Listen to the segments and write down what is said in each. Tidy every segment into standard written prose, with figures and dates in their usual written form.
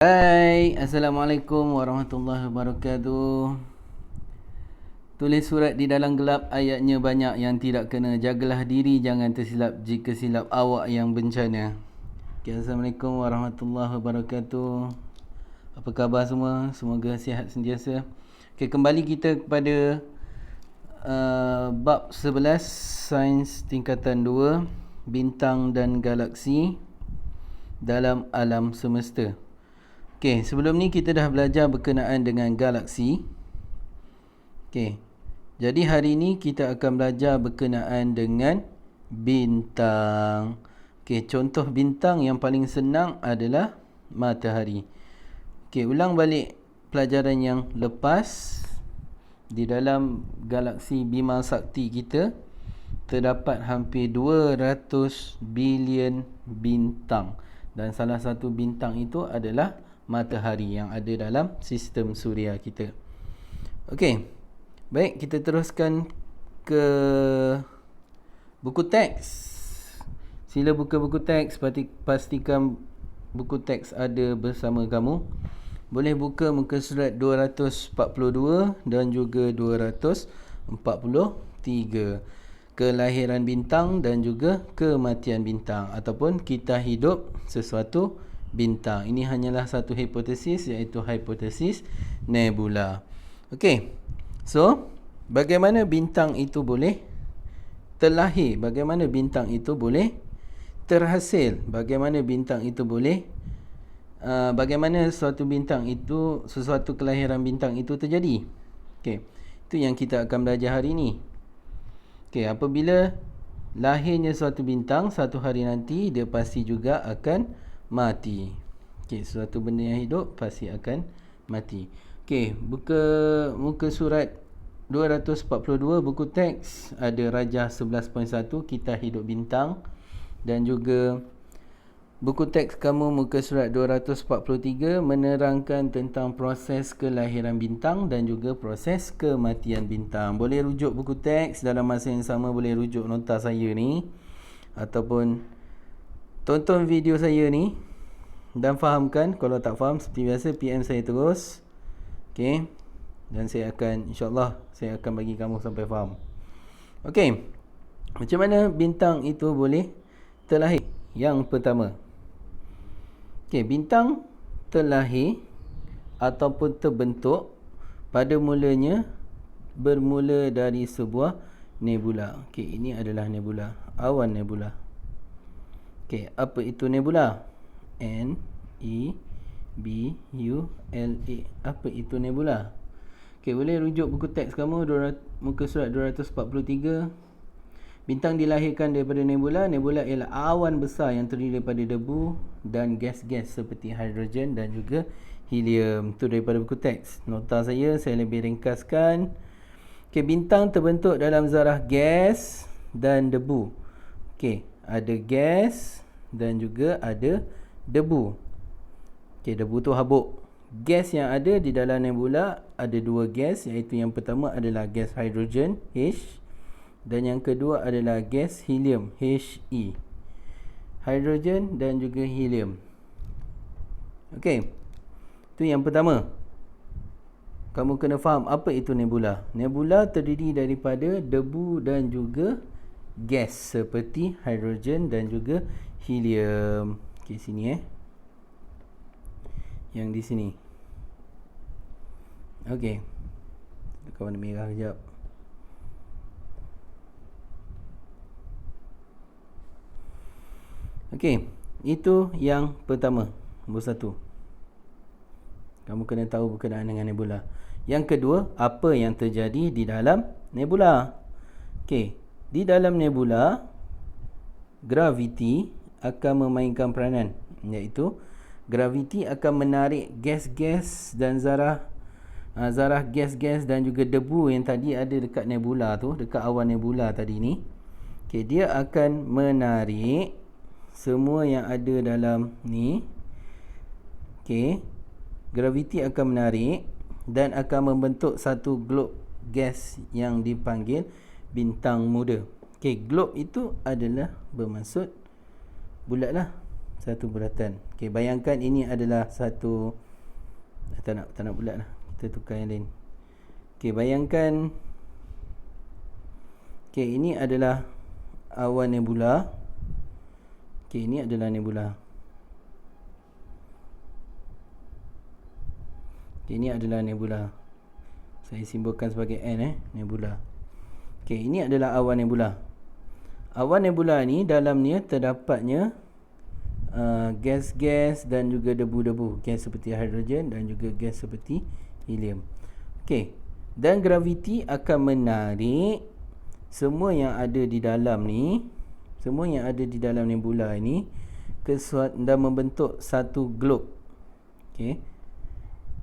Hai, Assalamualaikum warahmatullahi wabarakatuh. Tulis surat di dalam gelap, ayatnya banyak yang tidak kena. Jagalah diri, jangan tersilap jika silap awak yang bencana. Okay, Assalamualaikum warahmatullahi wabarakatuh. Apa khabar semua? Semoga sihat sentiasa. Okay, kembali kita kepada bab 11, Sains Tingkatan 2, Bintang dan Galaksi dalam Alam Semesta. Okey, sebelum ni kita dah belajar berkenaan dengan galaksi. Okey. Jadi hari ni kita akan belajar berkenaan dengan bintang. Okey, contoh bintang yang paling senang adalah matahari. Okey, ulang balik pelajaran yang lepas. Di dalam galaksi Bima Sakti kita terdapat hampir 200 bilion bintang, dan salah satu bintang itu adalah matahari yang ada dalam sistem suria kita. Okey. Baik, kita teruskan ke buku teks. Sila buka buku teks, pastikan buku teks ada bersama kamu. Boleh buka muka surat 242 dan juga 243. Kelahiran bintang dan juga kematian bintang, ataupun kita hidup sesuatu bintang. Ini hanyalah satu hipotesis, iaitu hipotesis nebula. Okey. So, bagaimana bintang itu boleh terlahir? Bagaimana bintang itu boleh terhasil? Bagaimana bintang itu boleh bagaimana suatu bintang itu, sesuatu kelahiran bintang itu terjadi? Okey. Itu yang kita akan belajar hari ini. Okey, apabila lahirnya suatu bintang, satu hari nanti dia pasti juga akan mati. Okey, suatu benda yang hidup pasti akan mati. Okey, buka muka surat 242 buku teks, ada Rajah 11.1 kita hidup bintang, dan juga buku teks kamu muka surat 243 menerangkan tentang proses kelahiran bintang dan juga proses kematian bintang. Boleh rujuk buku teks dalam masa yang sama, boleh rujuk nota saya ni, ataupun tonton video saya ni dan fahamkan. Kalau tak faham, seperti biasa PM saya terus. Okey. Dan saya akan, insya-Allah saya akan bagi kamu sampai faham. Okey. Macam mana bintang itu boleh terlahir? Yang pertama. Okey, bintang terlahir ataupun terbentuk pada mulanya bermula dari sebuah nebula. Okey, ini adalah nebula, awan nebula. Okey, apa itu nebula? N-E-B-U-L-A. Apa itu nebula? Okey, boleh rujuk buku teks kamu muka surat 243. Bintang dilahirkan daripada nebula. Nebula ialah awan besar yang terdiri daripada debu dan gas-gas seperti hidrogen dan juga helium. Itu daripada buku teks. Nota saya lebih ringkaskan. Okey, bintang terbentuk dalam zarah gas dan debu. Okey, ada gas dan juga ada debu. Okey, debu tu habuk. Gas yang ada di dalam nebula ada dua gas, iaitu yang pertama adalah gas hidrogen H, dan yang kedua adalah gas helium He. Hidrogen dan juga helium. Okey. Itu yang pertama. Kamu kena faham apa itu nebula. Nebula terdiri daripada debu dan juga gas seperti hidrogen dan juga helium. Okey, sini yang di sini. Okey. Tekan warna merah kejap. Okey, itu yang pertama. Nombor 1. Kamu kena tahu berkenaan dengan nebula. Yang kedua, apa yang terjadi di dalam nebula? Okey, di dalam nebula graviti akan memainkan peranan, iaitu graviti akan menarik gas-gas dan zarah gas-gas dan juga debu yang tadi ada dekat nebula tu, dekat awan nebula tadi ni. Okey, dia akan menarik semua yang ada dalam ni. Okey, graviti akan menarik dan akan membentuk satu glob gas yang dipanggil bintang muda. Okey, glob itu adalah bermaksud bulat lah. satu bulatan. Okey, bayangkan ini adalah satu, tak nak bulat lah, kita tukar yang lain. Okey, bayangkan ini adalah awan nebula. Ini adalah nebula. Ini adalah nebula. Saya simbolkan sebagai N, nebula. Ini adalah awan nebula. Awan nebula ni dalamnya terdapatnya gas-gas dan juga debu-debu. Gas seperti hidrogen dan juga gas seperti helium. Dan graviti akan menarik semua yang ada di dalam ni, semua yang ada di dalam nebula ini dan membentuk satu globe.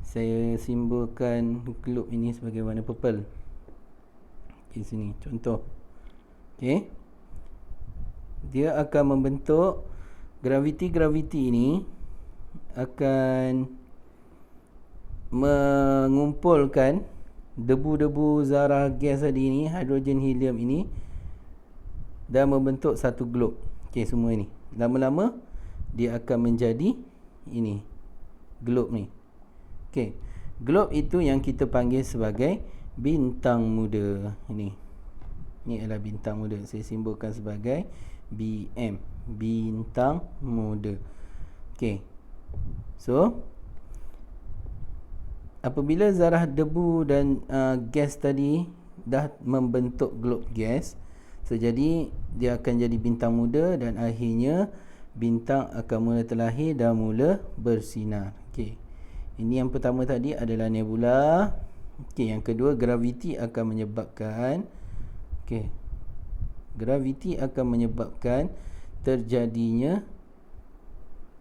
Saya simbolkan globe ini sebagai warna purple. Sini contoh. Dia akan membentuk graviti ini akan mengumpulkan debu-debu zarah gas tadi ni, hidrogen, helium ini, dan membentuk satu globe. Semua ini lama-lama dia akan menjadi ini globe ni. Globe itu yang kita panggil sebagai bintang muda. Ini adalah bintang muda. Saya simbolkan sebagai BM, bintang muda. So apabila zarah debu dan gas tadi dah membentuk globe gas, jadi dia akan jadi bintang muda dan akhirnya bintang akan mula terlahir dan mula bersinar. Ini yang pertama tadi adalah nebula. Yang kedua, graviti akan menyebabkan terjadinya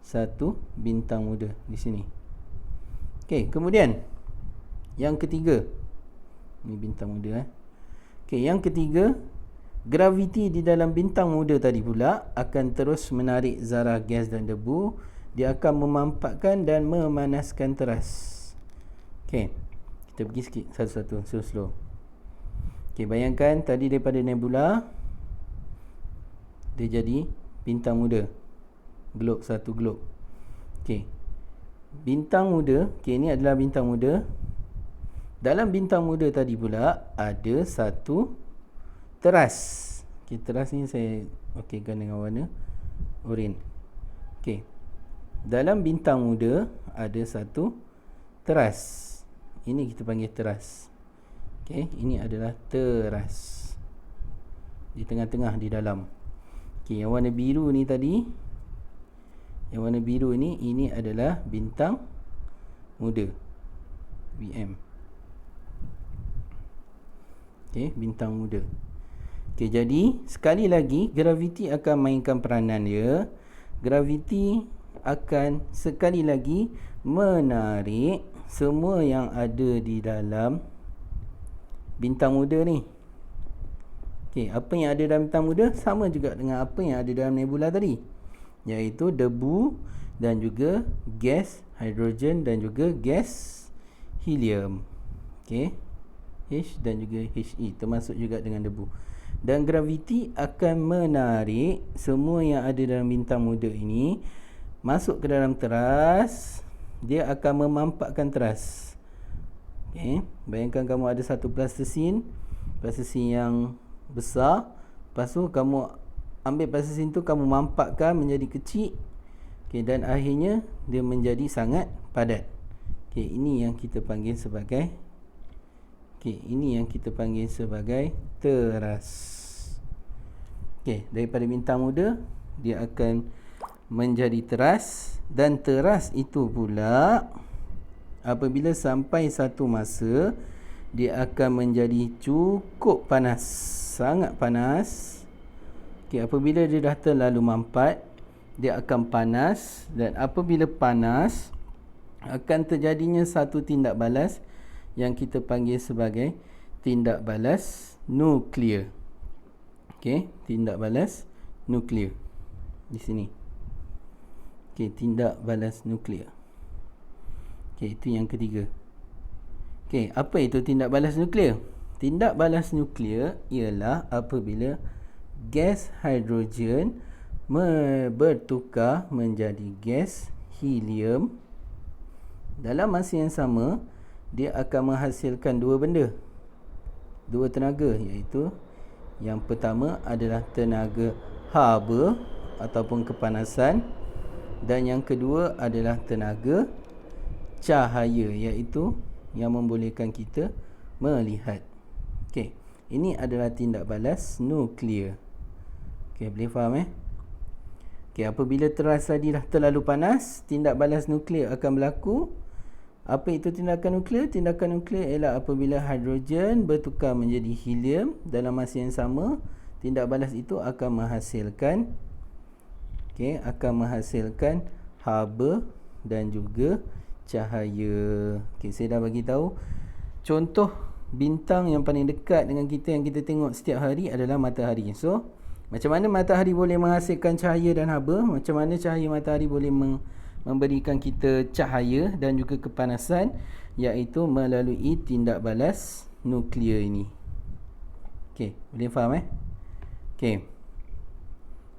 satu bintang muda di sini. Kemudian yang ketiga, ini bintang muda. Yang ketiga, graviti di dalam bintang muda tadi pula akan terus menarik zarah gas dan debu. Dia akan memampakkan dan memanaskan teras. Kita pergi sikit satu-satu, slow. Bayangkan tadi daripada nebula dia jadi bintang muda, globe, satu globe. Bintang muda, ini adalah bintang muda. Dalam bintang muda tadi pula ada satu teras. Teras ni saya okeykan dengan warna oranye. Dalam bintang muda ada satu teras. Ini kita panggil teras. Ini adalah teras di tengah-tengah di dalam. Yang warna biru ni tadi, yang warna biru ini adalah bintang muda, BM. Bintang muda. Jadi sekali lagi graviti akan mainkan peranan dia. Graviti akan sekali lagi menarik semua yang ada di dalam bintang muda ni. Apa yang ada dalam bintang muda sama juga dengan apa yang ada dalam nebula tadi, iaitu debu dan juga gas hidrogen dan juga gas helium. H dan juga He, termasuk juga dengan debu. Dan graviti akan menarik semua yang ada dalam bintang muda ini masuk ke dalam teras. Dia akan memampakkan teras. Bayangkan kamu ada satu plastisin yang besar. Lepas tu kamu ambil plastisin tu, kamu mampakkan menjadi kecil. Dan akhirnya dia menjadi sangat padat. Ini yang kita panggil sebagai teras. Daripada bintang muda dia akan menjadi teras, dan teras itu pula apabila sampai satu masa dia akan menjadi cukup panas, sangat panas. Apabila dia dah terlalu mampat, dia akan panas, dan apabila panas akan terjadinya satu tindak balas yang kita panggil sebagai tindak balas nuklear. Tindak balas nuklear di sini. Tindak balas nuklear. Itu yang ketiga. Apa itu tindak balas nuklear? Tindak balas nuklear ialah apabila gas hidrogen bertukar menjadi gas helium. Dalam masa yang sama, dia akan menghasilkan dua benda, dua tenaga, iaitu yang pertama adalah tenaga haba ataupun kepanasan, dan yang kedua adalah tenaga cahaya, iaitu yang membolehkan kita melihat. Okey, ini adalah tindak balas nuklear. Okey, boleh faham Okey, apabila teras tadi dah terlalu panas, tindak balas nuklear akan berlaku. Apa itu tindakan nuklear? Tindakan nuklear ialah apabila hidrogen bertukar menjadi helium dalam masa yang sama, tindak balas itu akan menghasilkan haba dan juga cahaya. Saya dah bagi tahu contoh bintang yang paling dekat dengan kita yang kita tengok setiap hari adalah matahari. So, macam mana matahari boleh menghasilkan cahaya dan haba? Macam mana cahaya matahari boleh memberikan kita cahaya dan juga kepanasan, iaitu melalui tindak balas nuklear ini. Boleh faham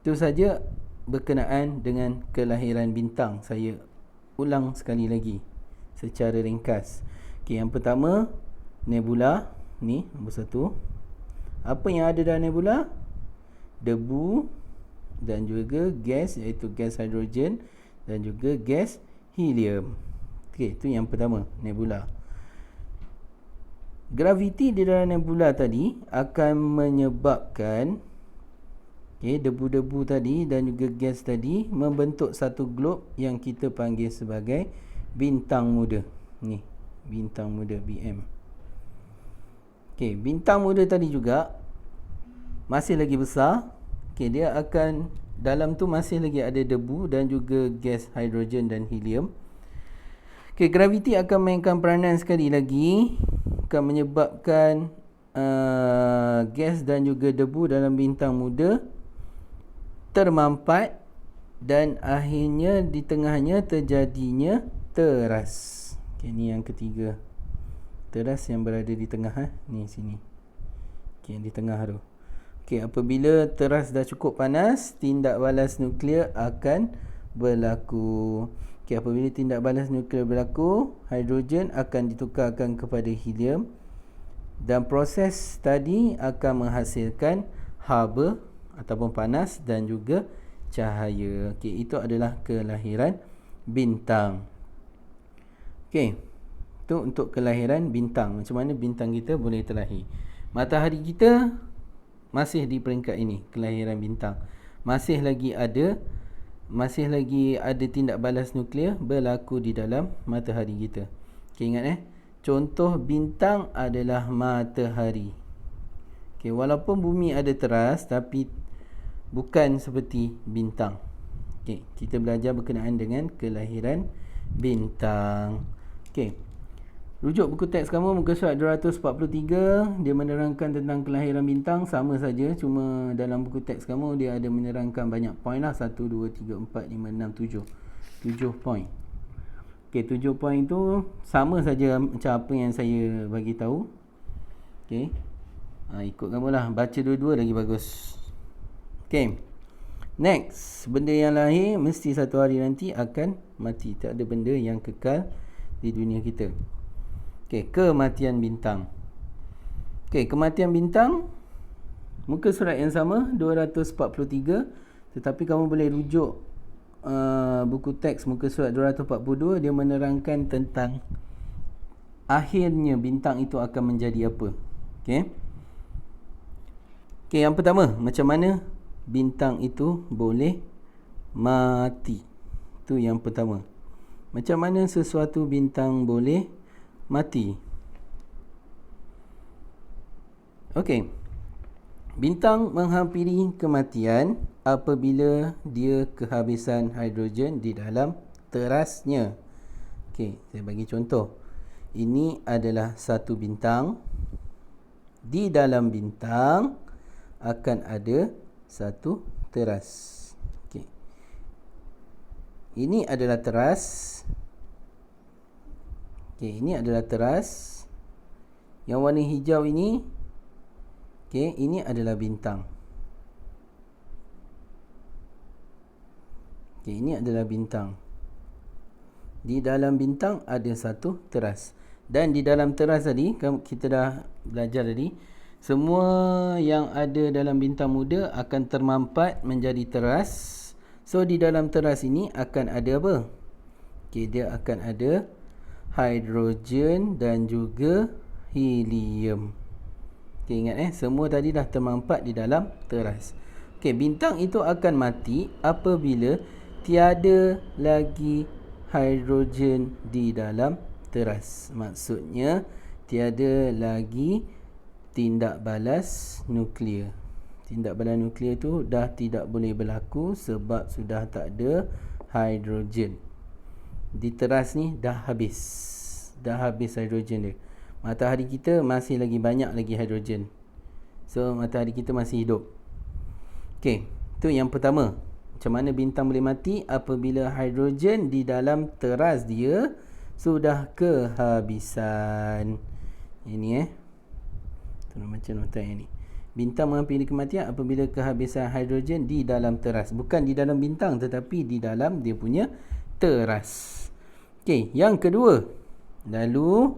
itu saja berkenaan dengan kelahiran bintang. Saya ulang sekali lagi secara ringkas. Yang pertama, nebula. Ni nombor satu. Apa yang ada dalam nebula? Debu dan juga gas, iaitu gas hidrogen dan juga gas helium. Itu yang pertama, nebula. Graviti di dalam nebula tadi akan menyebabkan debu-debu tadi dan juga gas tadi membentuk satu glob yang kita panggil sebagai bintang muda. Ni, bintang muda BM. Bintang muda tadi juga masih lagi besar. Dia akan, dalam tu masih lagi ada debu dan juga gas hidrogen dan helium. Graviti akan mainkan peranan sekali lagi, akan menyebabkan gas dan juga debu dalam bintang muda termampat dan akhirnya di tengahnya terjadinya teras. Ni yang ketiga, teras yang berada di tengah. Ni sini, di tengah tu. Apabila teras dah cukup panas, tindak balas nuklear akan berlaku. Apabila tindak balas nuklear berlaku, hidrogen akan ditukarkan kepada helium dan proses tadi akan menghasilkan haba ataupun panas dan juga cahaya. Itu adalah kelahiran bintang. Itu untuk kelahiran bintang. Macam mana bintang kita boleh terlahir. Matahari kita masih di peringkat ini, kelahiran bintang. Masih lagi ada tindak balas nuklear berlaku di dalam matahari kita. Ingat contoh bintang adalah matahari. Walaupun bumi ada teras, tapi bukan seperti bintang. Kita belajar berkenaan dengan kelahiran bintang. Rujuk buku teks kamu muka surat 243, dia menerangkan tentang kelahiran bintang. Sama saja, cuma dalam buku teks kamu dia ada menerangkan banyak poin lah. 1, 2, 3, 4, 5, 6, 7 poin. 7 poin tu sama saja macam apa yang saya bagi tahu. Ikut kamu lah, baca dua-dua lagi bagus. Next, benda yang lahir mesti satu hari nanti akan mati. Tak ada benda yang kekal di dunia kita. Kematian bintang. Kematian bintang, muka surat yang sama 243, tetapi kamu boleh rujuk buku teks muka surat 242. Dia menerangkan tentang akhirnya bintang itu akan menjadi apa. Yang pertama, macam mana bintang itu boleh mati. Itu yang pertama. Macam mana sesuatu bintang boleh mati? Bintang menghampiri kematian apabila dia kehabisan hidrogen di dalam terasnya. Saya bagi contoh. Ini adalah satu bintang. Di dalam bintang akan ada satu teras. Ini adalah teras. Ini adalah teras. Yang warna hijau ini, ini adalah bintang. Okey, ini adalah bintang. Di dalam bintang ada satu teras. Dan di dalam teras tadi, kita dah belajar tadi, semua yang ada dalam bintang muda akan termampat menjadi teras. So, di dalam teras ini akan ada apa? Okey, dia akan ada hidrogen dan juga helium. Okey, ingat semua tadi dah termampat di dalam teras. Okey, bintang itu akan mati apabila tiada lagi hidrogen di dalam teras. Maksudnya tiada lagi tindak balas nuklear. Tindak balas nuklear tu dah tidak boleh berlaku sebab sudah tak ada hidrogen. Di teras ni dah habis. Dah habis hidrogen dia. Matahari kita masih lagi banyak lagi hidrogen. So matahari kita masih hidup. Okey, tu yang pertama. Macam mana bintang boleh mati? Apabila hidrogen di dalam teras dia sudah kehabisan. Ini tu nak baca nota yang ni. Bintang menghampiri kematian apabila kehabisan hidrogen di dalam teras. Bukan di dalam bintang tetapi di dalam dia punya teras. Okey, yang kedua. Lalu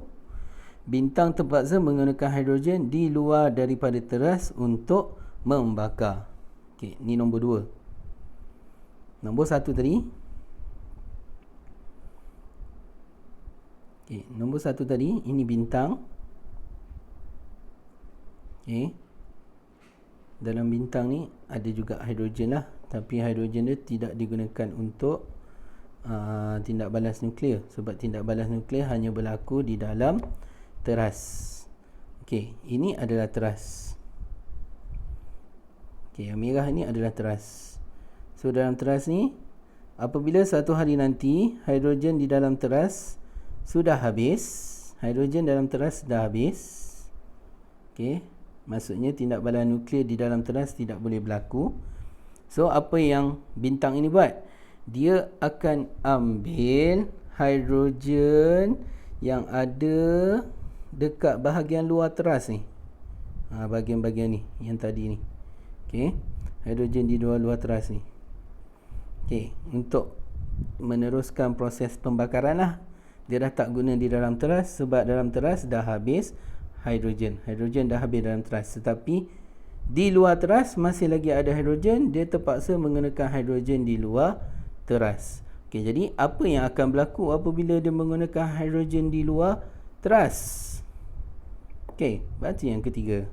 bintang terpaksa menggunakan hidrogen di luar daripada teras untuk membakar. Okey, ni nombor 2. Nombor 1 tadi. Okey, nombor 1 tadi, ini bintang. Okey. Dalam bintang ni ada juga hidrogen lah, tapi hidrogen dia tidak digunakan untuk tindak balas nuklear sebab tindak balas nuklear hanya berlaku di dalam teras. Okey, ini adalah teras. Okey, yang merah ni adalah teras. So dalam teras ni, apabila satu hari nanti hidrogen di dalam teras sudah habis, hidrogen dalam teras sudah habis. Okey, maksudnya tindak balas nuklear di dalam teras tidak boleh berlaku. So apa yang bintang ini buat? Dia akan ambil hidrogen yang ada dekat bahagian luar teras ni. Bahagian-bahagian ni, yang tadi ni. Okey, hidrogen di luar teras ni. Okey, untuk meneruskan proses pembakaran lah. Dia dah tak guna di dalam teras sebab dalam teras dah habis hidrogen. Hidrogen dah habis dalam teras. Tetapi di luar teras masih lagi ada hidrogen. Dia terpaksa menggunakan hidrogen di luar teras. Okey, jadi apa yang akan berlaku apabila dia menggunakan hidrogen di luar teras? Okey, baca yang ketiga.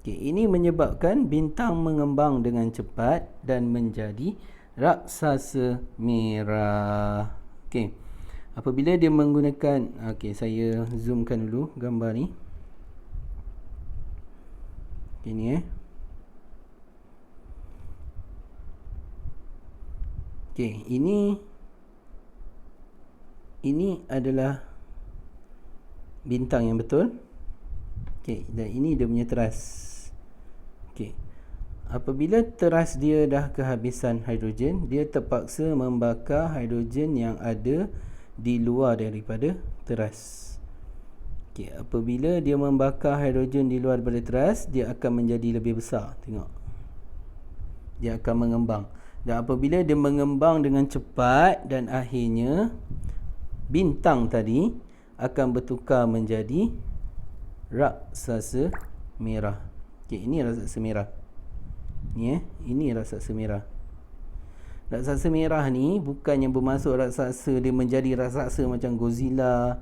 Okay, ini menyebabkan bintang mengembang dengan cepat dan menjadi raksasa merah. Okey, apabila dia menggunakan, okey, saya zoomkan dulu gambar ni. Okey, ni Okey, ini adalah bintang yang betul. Okey, dan ini dia punya teras. Okey. Apabila teras dia dah kehabisan hidrogen, dia terpaksa membakar hidrogen yang ada di luar daripada teras. Okey, apabila dia membakar hidrogen di luar daripada teras, dia akan menjadi lebih besar. Tengok. Dia akan mengembang. Dan apabila dia mengembang dengan cepat dan akhirnya bintang tadi akan bertukar menjadi raksasa merah. Okey, ini raksasa merah. Ni ini raksasa merah. Raksasa merah ni bukannya bermaksud raksasa dia menjadi raksasa macam Godzilla,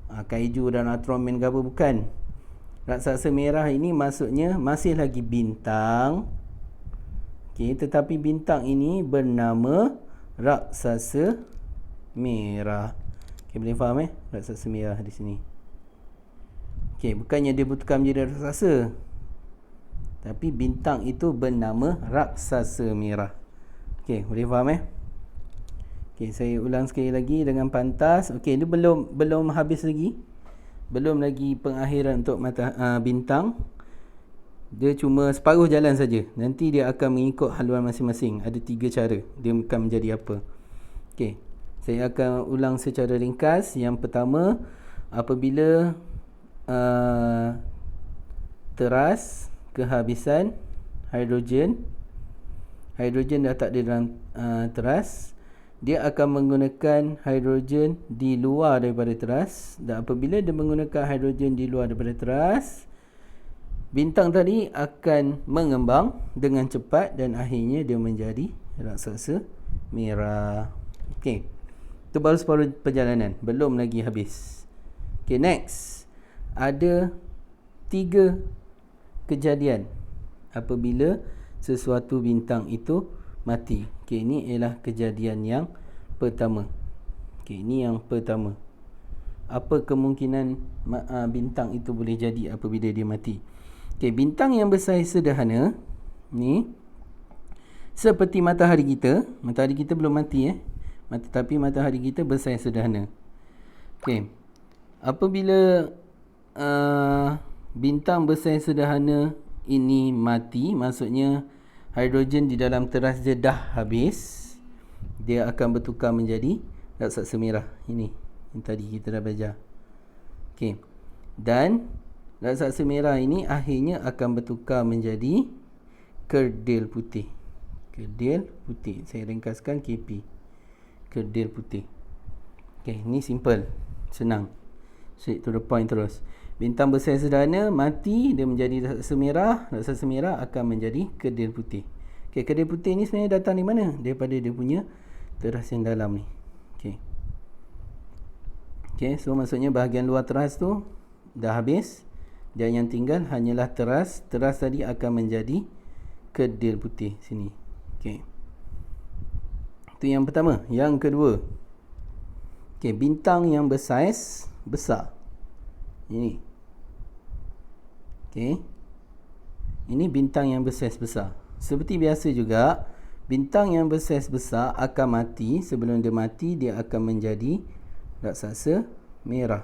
Kaiju dan Ultraman ke apa, bukan. Raksasa merah ini maksudnya masih lagi bintang. Okey, tetapi bintang ini bernama raksasa merah. Okey, boleh faham raksasa merah di sini. Okey, bukannya dia bertukar menjadi raksasa, tapi bintang itu bernama raksasa merah. Okey, boleh faham Okey, saya ulang sekali lagi dengan pantas. Okey, ini belum habis lagi. Belum lagi pengakhiran untuk bintang. Dia cuma separuh jalan saja. Nanti dia akan mengikut haluan masing-masing. Ada 3 cara dia akan menjadi apa. Okey, saya akan ulang secara ringkas. Yang pertama, apabila teras kehabisan hidrogen, hidrogen dah tak ada dalam teras, dia akan menggunakan hidrogen di luar daripada teras, dan apabila dia menggunakan hidrogen di luar daripada teras, bintang tadi akan mengembang dengan cepat dan akhirnya dia menjadi raksasa merah. Okey. Itu baru separuh perjalanan, belum lagi habis. Okey, next. Ada 3 kejadian apabila sesuatu bintang itu mati. Okey, ini ialah kejadian yang pertama. Okey, ini yang pertama. Apa kemungkinan bintang itu boleh jadi apabila dia mati? Okey, bintang yang bersaiz sederhana ni seperti matahari kita. Matahari kita belum mati tetapi matahari kita bersaiz sederhana. Okey. Apabila bintang bersaiz sederhana ini mati, maksudnya hidrogen di dalam teras dia dah habis, dia akan bertukar menjadi raksasa merah. Ini yang tadi kita dah belajar. Okey. Dan raksasa merah ini akhirnya akan bertukar menjadi kerdil putih. Kerdil putih. Saya ringkaskan KP. Kerdil putih. Okey, ni simple. Senang. Straight to the point terus. Bintang bersaiz sederhana mati, dia menjadi raksasa merah. Raksasa merah akan menjadi kerdil putih. Okey, kerdil putih ni sebenarnya datang di mana? Daripada dia punya teras yang dalam ni. Okey. Okey, so maksudnya bahagian luar teras tu dah habis. Dan yang tinggal hanyalah teras. Teras tadi akan menjadi kerdil putih sini. Okey. Itu yang pertama. Yang kedua. Okey, bintang yang bersaiz besar. Ini. Okey. Ini bintang yang bersaiz besar. Seperti biasa juga, bintang yang bersaiz besar akan mati. Sebelum dia mati, dia akan menjadi raksasa merah.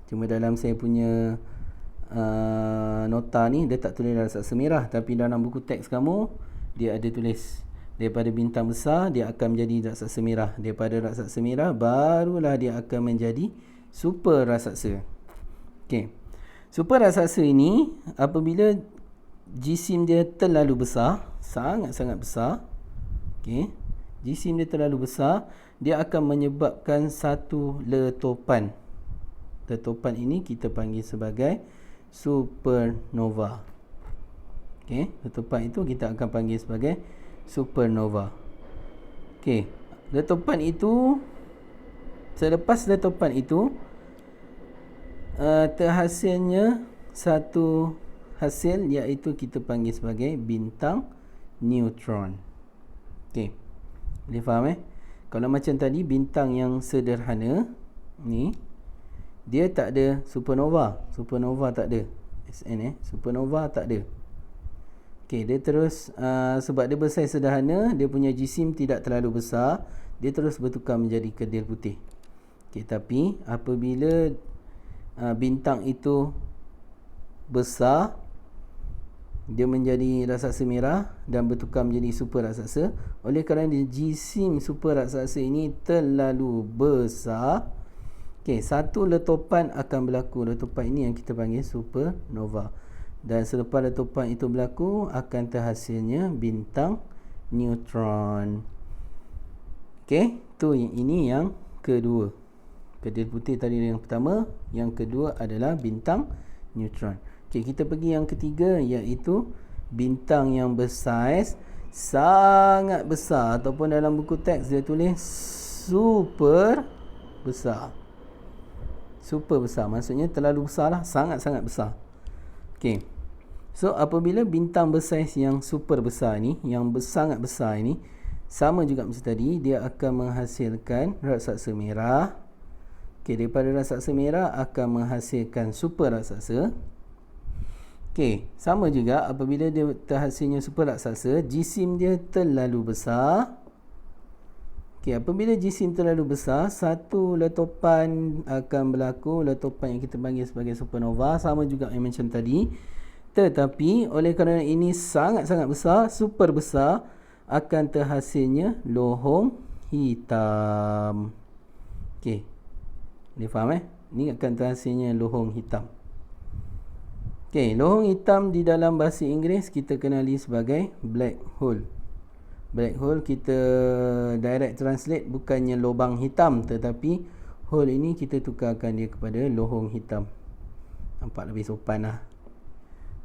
Cuma dalam saya punya nota ni, dia tak tulis raksasa merah. Tapi dalam buku teks kamu, dia ada tulis daripada bintang besar dia akan menjadi raksasa merah. Daripada raksasa merah barulah dia akan menjadi super raksasa. Okey. Super raksasa ini apabila jisim dia terlalu besar, sangat-sangat besar. Okey. Jisim dia terlalu besar, dia akan menyebabkan satu letupan. Letupan ini kita panggil sebagai supernova. Okey, letupan itu kita akan panggil sebagai supernova. Okey, letupan itu, selepas letupan itu terhasilnya satu hasil, iaitu kita panggil sebagai bintang neutron. Okey, boleh faham Kalau macam tadi bintang yang sederhana ni, dia tak ada supernova. Supernova tak ada. SN supernova tak ada. Okey, dia terus sebab dia bersaiz sederhana, dia punya jisim tidak terlalu besar, dia terus bertukar menjadi kerdil putih. Okey, tapi apabila bintang itu besar, dia menjadi raksasa merah dan bertukar menjadi super raksasa. Oleh kerana jisim super raksasa ini terlalu besar, okey, satu letupan akan berlaku. Letupan ini yang kita panggil supernova. Dan selepas letupan itu berlaku, akan terhasilnya bintang neutron. Okey, tu ini yang kedua. Kerdil putih tadi yang pertama, yang kedua adalah bintang neutron. Okey, kita pergi yang ketiga, iaitu bintang yang bersaiz sangat besar, ataupun dalam buku teks dia tulis super besar. Super besar maksudnya terlalu besar lah, sangat-sangat besar. Okey. So apabila bintang bersaiz yang super besar ni, yang sangat besar ini, sama juga macam tadi, dia akan menghasilkan raksasa merah. Okey, daripada raksasa merah akan menghasilkan super raksasa. Okey, sama juga apabila dia terhasilnya super raksasa, jisim dia terlalu besar. Okey, apabila jisim terlalu besar, satu letupan akan berlaku, letupan yang kita panggil sebagai supernova, sama juga yang macam tadi. Tetapi oleh kerana ini sangat-sangat besar, super besar, akan terhasilnya lohong hitam. Okey, boleh faham Ini akan terhasilnya lohong hitam. Okey, lohong hitam di dalam bahasa Inggeris kita kenali sebagai black hole. Black hole kita direct translate bukannya lubang hitam, tetapi hole ini kita tukarkan dia kepada lohong hitam. Nampak lebih sopan lah.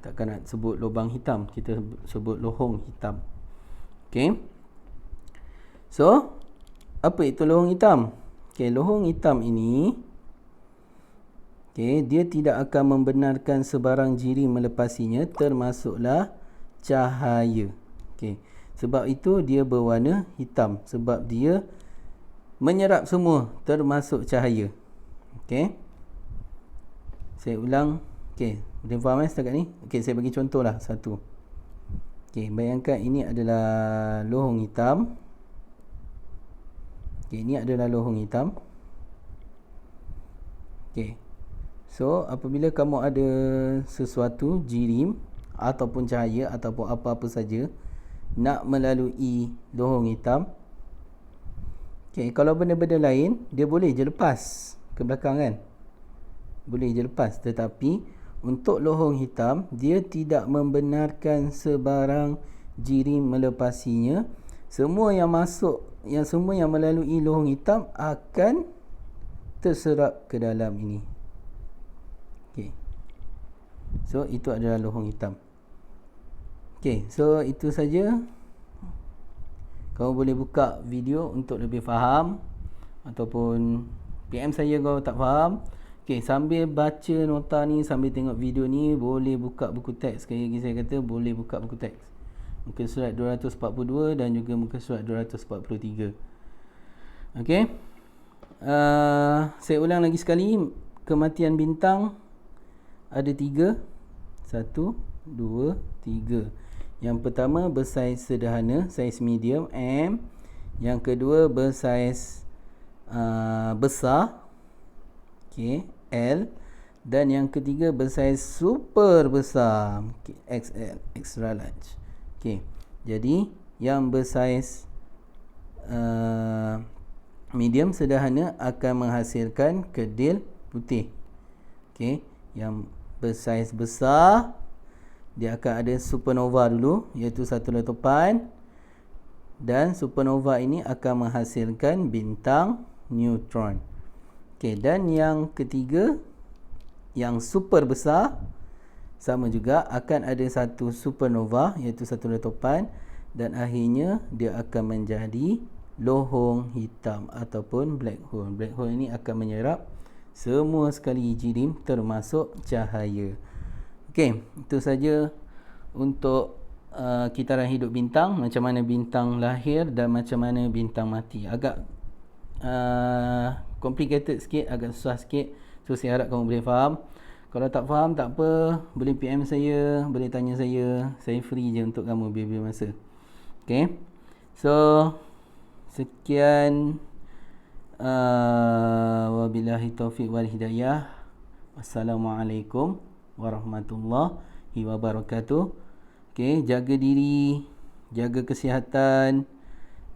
Takkan nak sebut lubang hitam, kita sebut lohong hitam. Okay. So, apa itu lohong hitam? Okay, lohong hitam ini, okay, dia tidak akan membenarkan sebarang jiri melepasinya, termasuklah cahaya. Okay. Sebab itu dia berwarna hitam, sebab dia menyerap semua, termasuk cahaya. Okay. Saya ulang. Okay, boleh faham setakat ni? Okay, saya bagi contoh lah satu. Okay, bayangkan ini adalah lohong hitam. Okay, ini adalah lohong hitam. Okay, so apabila kamu ada sesuatu jirim ataupun cahaya ataupun apa-apa saja nak melalui lohong hitam, okay, kalau benda-benda lain dia boleh je lepas ke belakang kan, boleh je lepas. Tetapi untuk lohong hitam, dia tidak membenarkan sebarang jirim melepasinya. Semua yang masuk, semua yang melalui lohong hitam akan terserap ke dalam ini. Okay. So itu adalah lohong hitam. Okay, so itu saja. Kamu boleh buka video untuk lebih faham, ataupun PM saya kalau tak faham. Okay, sambil baca nota ni, sambil tengok video ni, boleh buka buku teks. Sekali lagi saya kata, boleh buka buku teks. Muka surat 242 dan juga muka surat 243. Okay. Saya ulang lagi sekali. Kematian bintang ada 3. 1, 2, 3. Yang pertama bersaiz sederhana, saiz medium M. Yang kedua bersaiz besar, okay, L. Dan yang ketiga bersaiz super besar, okay, XL, extra large. Okay, jadi yang bersaiz medium sederhana akan menghasilkan kedil putih. Okay, yang bersaiz besar dia akan ada supernova dulu, iaitu satu letupan, dan supernova ini akan menghasilkan bintang neutron. Okay, dan yang ketiga yang super besar sama juga akan ada satu supernova, iaitu satu letupan, dan akhirnya dia akan menjadi lohong hitam ataupun black hole. Black hole ini akan menyerap semua sekali jirim termasuk cahaya. Okey, itu saja untuk kitaran hidup bintang, macam mana bintang lahir dan macam mana bintang mati. Agak complicated sikit, agak susah sikit. So saya harap kamu boleh faham. Kalau tak faham tak apa, boleh PM saya, boleh tanya saya. Saya free je untuk kamu bila-bila masa. Okay. So sekian, wabillahi taufiq wal hidayah. Wassalamualaikum warahmatullahi wabarakatuh. Okay, jaga diri, jaga kesihatan,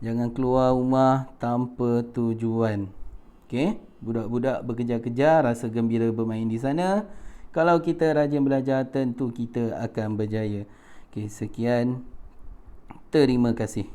jangan keluar rumah tanpa tujuan. Okay, budak-budak bekerja-kerja, rasa gembira bermain di sana. Kalau kita rajin belajar, tentu kita akan berjaya. Okay, sekian. Terima kasih.